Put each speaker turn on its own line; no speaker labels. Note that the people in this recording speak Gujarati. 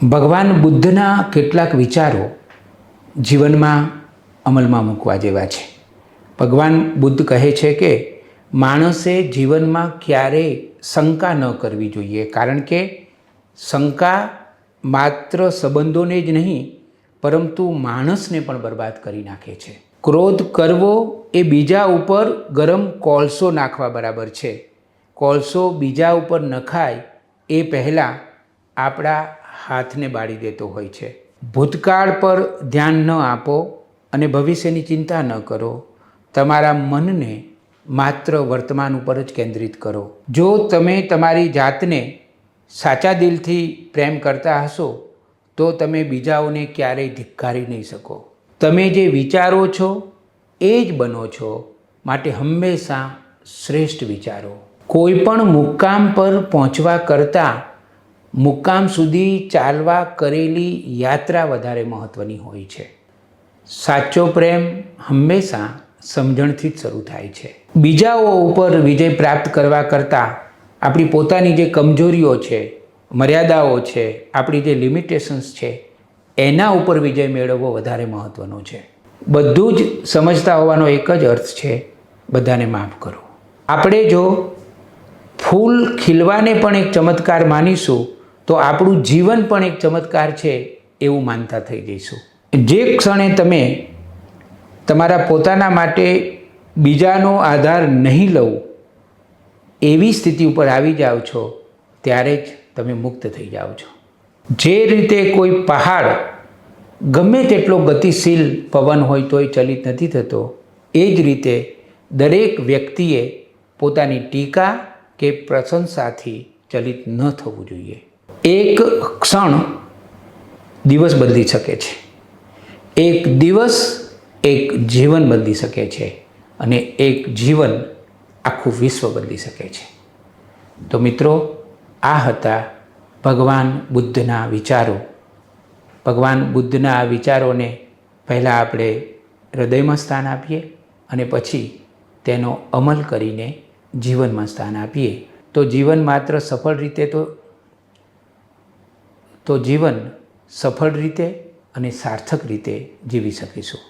ભગવાન બુદ્ધના કેટલાક વિચારો જીવનમાં અમલમાં મૂકવા જેવા છે. ભગવાન બુદ્ધ કહે છે કે માણસે જીવનમાં ક્યારેય શંકા ન કરવી જોઈએ, કારણ કે શંકા માત્ર સંબંધોને જ નહીં પરંતુ માણસને પણ બરબાદ કરી નાખે છે. ક્રોધ કરવો એ બીજા ઉપર ગરમ કોલસો નાખવા બરાબર છે. કોલસો બીજા ઉપર નખાય એ પહેલાં આપણા હાથને બાળી દેતો હોય છે. ભૂતકાળ પર ધ્યાન ન આપો અને ભવિષ્યની ચિંતા ન કરો. તમારા મનને માત્ર વર્તમાન ઉપર જ કેન્દ્રિત કરો. જો તમે તમારી જાતને સાચા દિલથી પ્રેમ કરતા હશો તો તમે બીજાઓને ક્યારેય ધિક્કારી નહીં શકો. તમે જે વિચારો છો એ જ બનો છો, માટે હંમેશા શ્રેષ્ઠ વિચારો. કોઈ પણ મુકામ પર પહોંચવા કરતાં મુકામ સુધી ચાલવા કરેલી યાત્રા વધારે મહત્ત્વની હોય છે. સાચો પ્રેમ હંમેશા સમજણથી જ શરૂ થાય છે. બીજાઓ ઉપર વિજય પ્રાપ્ત કરવા કરતાં આપણી પોતાની જે કમજોરીઓ છે, મર્યાદાઓ છે, આપણી જે લિમિટેશન્સ છે, એના ઉપર વિજય મેળવવો વધારે મહત્ત્વનો છે. બધું જ સમજતા હોવાનો એક જ અર્થ છે, બધાને માફ કરો. આપણે જો ફૂલ ખીલવાને પણ એક ચમત્કાર માનીશું તો આપણું જીવન પણ એક ચમત્કાર છે એવું માનતા થઈ જઈશું. જે ક્ષણે તમે તમારા પોતાના માટે બીજાનો આધાર નહીં લઉં એવી સ્થિતિ ઉપર આવી જાઓ છો, ત્યારે જ તમે મુક્ત થઈ જાઓ છો. જે રીતે કોઈ પહાડ ગમે તેટલો ગતિશીલ પવન હોય તોય ચલિત નથી થતો, એ જ રીતે દરેક વ્યક્તિએ પોતાની ટીકા કે પ્રશંસાથી ચલિત ન થવું જોઈએ. એક ક્ષણ દિવસ બદલી શકે છે, એક દિવસ એક જીવન બદલી શકે છે, અને એક જીવન આખું વિશ્વ બદલી શકે છે. તો મિત્રો, આ હતા ભગવાન બુદ્ધના વિચારો. ભગવાન બુદ્ધના આ વિચારોને પહેલાં આપણે હૃદયમાં સ્થાન આપીએ અને પછી તેનો અમલ કરીને જીવનમાં સ્થાન આપીએ તો જીવન માત્ર સફળ રીતે અને સાર્થક રીતે જીવી શકીશું.